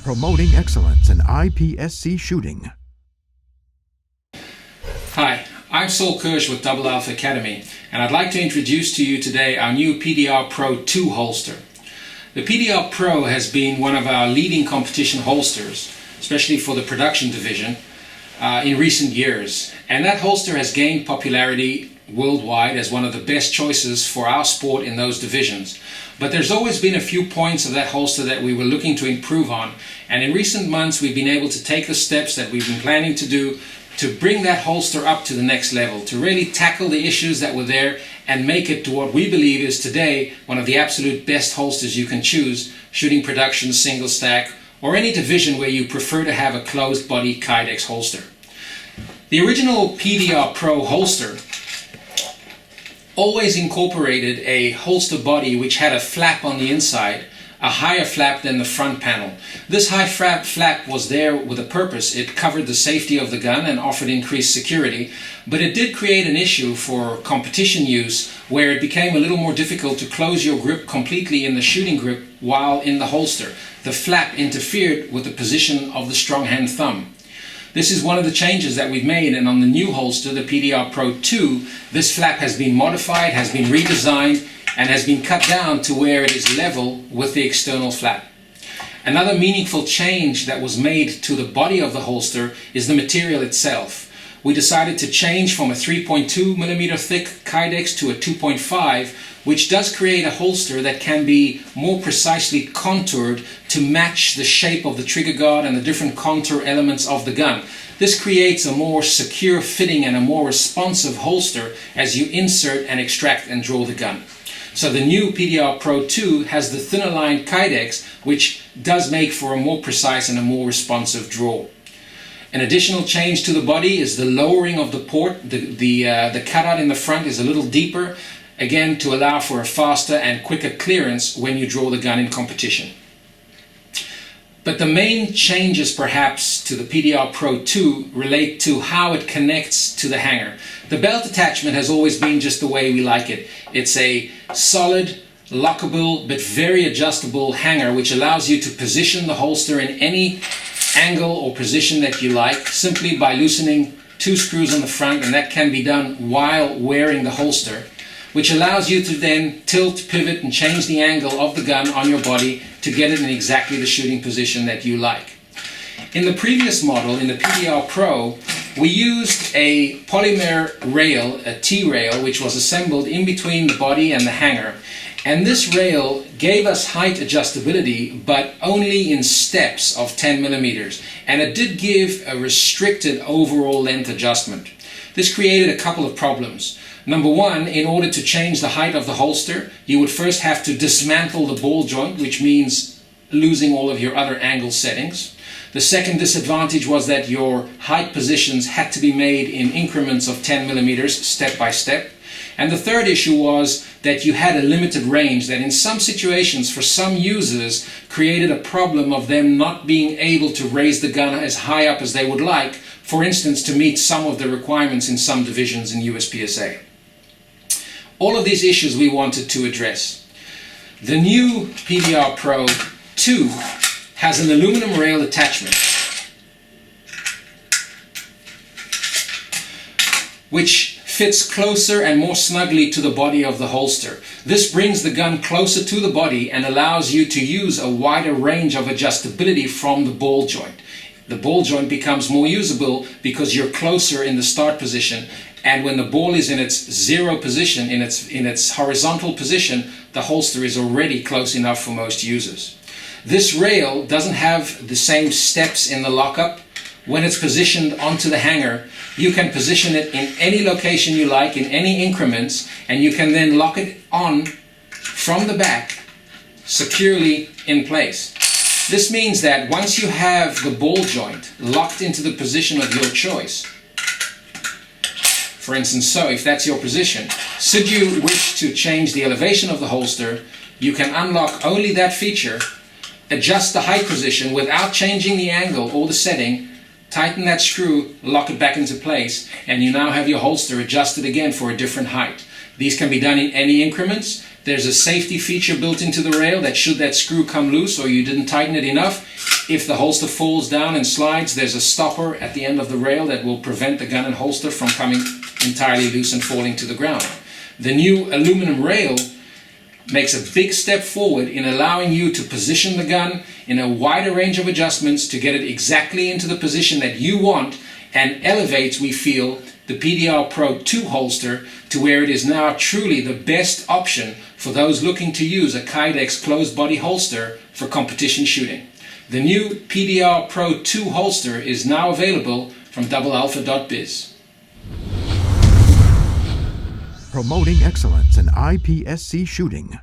promoting excellence in IPSC shooting. Hi, I'm Saul Kirsch with Double Alpha Academy, and I'd like to introduce to you today our new PDR Pro II holster. The PDR Pro has been one of our leading competition holsters, especially for the production division, in recent years. And that holster has gained popularity worldwide as one of the best choices for our sport in those divisions. But there's always been a few points of that holster that we were looking to improve on, and in recent months we've been able to take the steps that we've been planning to do to bring that holster up to the next level, to really tackle the issues that were there and make it to what we believe is today one of the absolute best holsters you can choose, shooting production, single stack, or any division where you prefer to have a closed body Kydex holster. The original PDR Pro holster always incorporated a holster body which had a flap on the inside, a higher flap than the front panel. This high flap was there with a purpose. It covered the safety of the gun and offered increased security, but it did create an issue for competition use where it became a little more difficult to close your grip completely in the shooting grip while in the holster. The flap interfered with the position of the strong hand thumb. This is one of the changes that we've made, and on the new holster, the PDR Pro II, this flap has been modified, has been redesigned, and has been cut down to where it is level with the external flap. Another meaningful change that was made to the body of the holster is the material itself. We decided to change from a 3.2mm thick Kydex to a 2.5, which does create a holster that can be more precisely contoured to match the shape of the trigger guard and the different contour elements of the gun. This creates a more secure fitting and a more responsive holster as you insert and extract and draw the gun. So the new PDR Pro II has the thinner line Kydex, which does make for a more precise and a more responsive draw. An additional change to the body is the lowering of the port. The cutout in the front is a little deeper, again to allow for a faster and quicker clearance when you draw the gun in competition. But the main changes perhaps to the PDR Pro II relate to how it connects to the hanger. The belt attachment has always been just the way we like it. It's a solid, lockable, but very adjustable hanger which allows you to position the holster in any angle or position that you like simply by loosening two screws on the front, and that can be done while wearing the holster, which allows you to then tilt, pivot, and change the angle of the gun on your body to get it in exactly the shooting position that you like. In the previous model, in the PDR Pro, we used a polymer rail, a T-rail, which was assembled in between the body and the hanger. And this rail gave us height adjustability, but only in steps of 10mm. And it did give a restricted overall length adjustment. This created a couple of problems. Number one, in order to change the height of the holster, you would first have to dismantle the ball joint, which means losing all of your other angle settings. The second disadvantage was that your height positions had to be made in increments of 10mm, step by step. And the third issue was that you had a limited range that in some situations for some users created a problem of them not being able to raise the gun as high up as they would like, for instance to meet some of the requirements in some divisions in USPSA. All of these issues we wanted to address. The new PDR Pro II has an aluminum rail attachment which fits closer and more snugly to the body of the holster. This brings the gun closer to the body and allows you to use a wider range of adjustability from the ball joint. The ball joint becomes more usable because you're closer in the start position, and when the ball is in its zero position, in its horizontal position, the holster is already close enough for most users. This rail doesn't have the same steps in the lockup. When it's positioned onto the hanger, you can position it in any location you like, in any increments, and you can then lock it on from the back securely in place. This means that once you have the ball joint locked into the position of your choice, for instance, so if that's your position, should you wish to change the elevation of the holster, you can unlock only that feature, adjust the height position without changing the angle or the setting, tighten that screw, lock it back into place, and you now have your holster adjusted again for a different height. These can be done in any increments. There's a safety feature built into the rail that should that screw come loose or you didn't tighten it enough, if the holster falls down and slides, there's a stopper at the end of the rail that will prevent the gun and holster from coming entirely loose and falling to the ground. The new aluminum rail makes a big step forward in allowing you to position the gun in a wider range of adjustments to get it exactly into the position that you want, and elevates, we feel, the PDR Pro II holster to where it is now truly the best option for those looking to use a Kydex closed body holster for competition shooting. The new PDR Pro II holster is now available from doublealpha.biz. Promoting excellence in IPSC shooting.